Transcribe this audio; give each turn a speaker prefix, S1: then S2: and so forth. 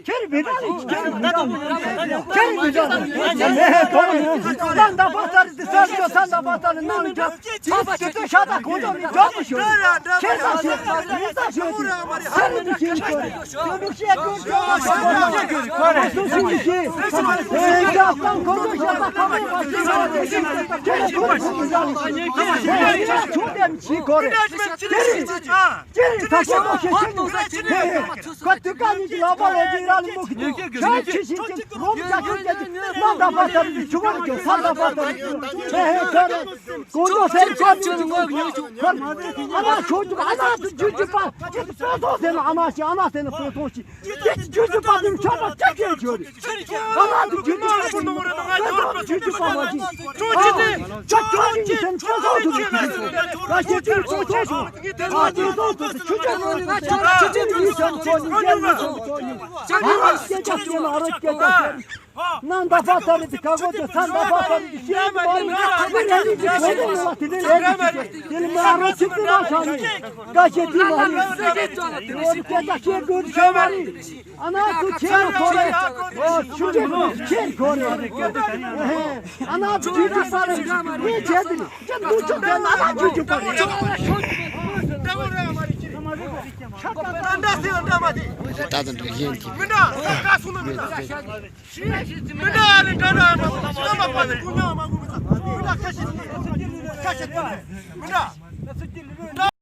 S1: Keri bedava. Keri bedava. Sen de batarız, sen de batarız. Ne olacak? Çıktı şada koca bir canmış yok. Keri taşı, sen de kim kore? Görüşe görüşe. Şimdi ki, yaptan koca şada kalıyor. Keri çok emçi kore. Keri taşı boşa keri. Katıkanı labalacı İran'ın bu gidiyor. Çay çeşit Romca kırdı. Lan da batarız. Çubuğu ki sen de batarız. Kere. Koca sen çarpıyorsun. Ama çocuk ana çocuk var. Proto seni anası ana seni protoşi. Geç çocuk var çabuk çekiyor çocuk. Ana çocuk var. Çocuk var. Çocuk sen protoşi. Kaçtı protoşi. Hadi protoşi. Çocuk Nan da batarız kagoca sen de batarız. Şimdi bari benim ağrı çıktı lan sana. Gazeteci var. Ortada şey görüşemez. Ana tu çel kore. Çocuk çel kore. Ana çocuk var. Ne çedin? Sen bu çocuk ana çocuk var.
S2: Tadın rengi.